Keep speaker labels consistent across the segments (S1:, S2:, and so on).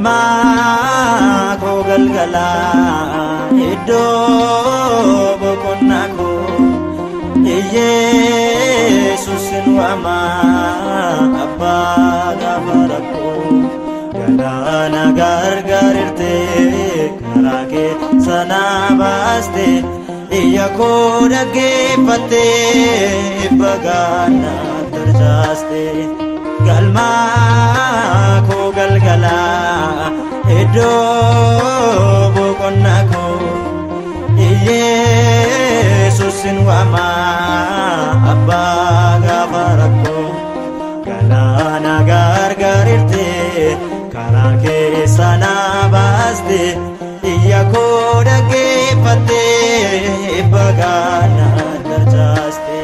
S1: galma koo galgala iddoo boqonnaa koo Yesuusin waama abbaa gaafa rakkoo galaana gargaarirte karaa keessa na baaste iyya koo dhaggeeffatte bagaana tarjaaste galma koo galgala iddoo boqonnaa koo Yesuusin waama abbaa gaafa rakkoo galaana gargaarirte karaa keessa na baaste iyya koo dhaggeeffatte bagaana tarjaaste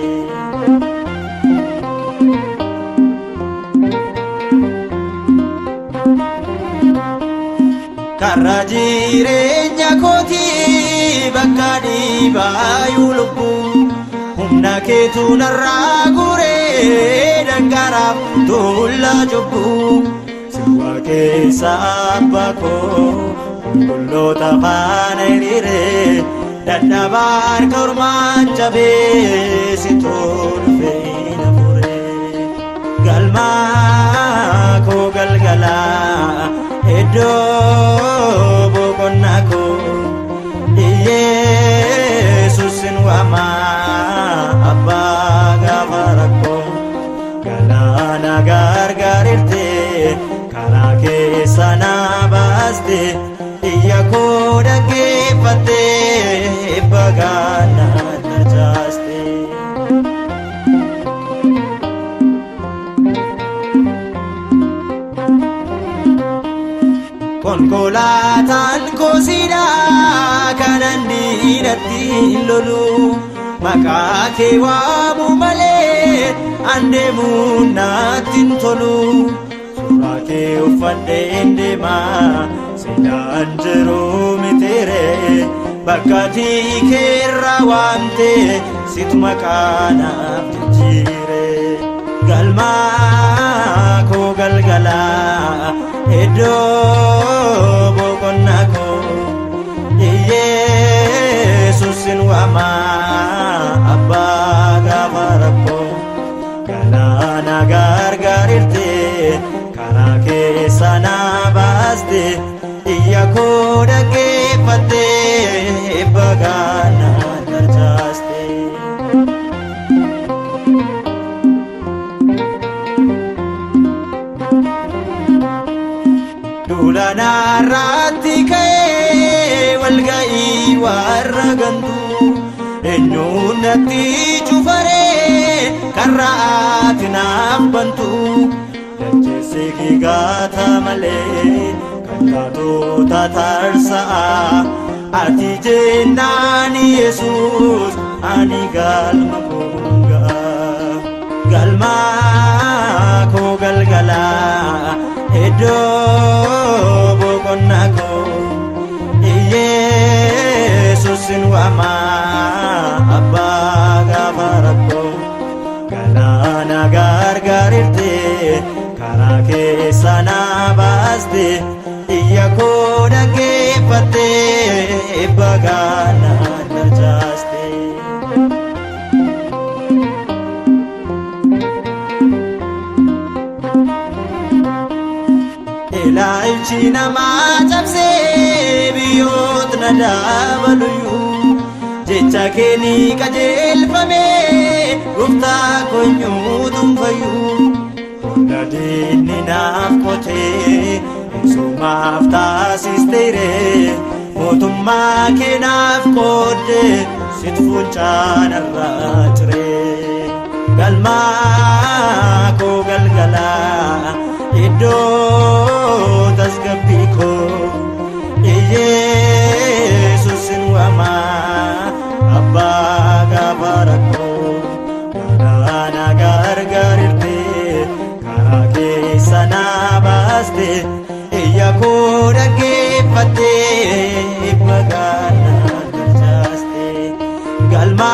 S1: karaa jireenya kootii bakka dhiibaayuu lubbuu humna keetu narraa guuree dhangaaraaf tola cubbuu siwaa keessa abbaa koo qulqulloota faana hiriiree dadhabaan kormaan cabee si tolfee na furee galma koo galgala iddoo boqonnaa koo Yesuusin waama abbaa gaafa rakkoo galaana gargaarirte karaa keessa na baaste iyya koo dhaggeeffatte bagaana tarjaaste konkolaataan koosiidha kanan diinatti hin lolu maqaa kee waamu malee andeemuun naatti hin tolu suuraa kee uffadheen deema sidaan jiru mitiire bakka keerra waamte situ maqaa naaf jijjiire galma koo galgala iddoo boqonnaa koo Yesuusin waama abbaa gaafa rakkoo galaana gargaarirte karaa keessa na baaste iyya koo dhaggeeffatte bagaana tarjaaste duulanaarratti ka'ee walga'ii warra gantuu eenyuun natti cufaree karraa ati naaf bantuu dacheessee gigaata malee kan taatota tarsa'a ati jennaan Yesuus ani galma koongaa galma koo galgala iddoo boqonnaa koo Yesuusin waama abbaa gaafa rakkoo galaana gargaarirte karaa keessa na baaste iyya koo dhaggeeffatte bagaana tarjaaste ilaalchi namaa cabsee biyyootna dabaluyyuu jecha keeni qajeelfamee gooftaa konyuutuun fayyuu hunda diinni naaf qotee isumaaf taasisteere mootummaa keenaaf qoodde situ fuulchaanarraa ture galma koo galgala iddoo tasgabbii koo Yesuusin waama abbaa gaafa rakkoo galaana gargaarirte karaa keessa na baaste iyya koo dhaggeeffatte bagaana tarjaaste galma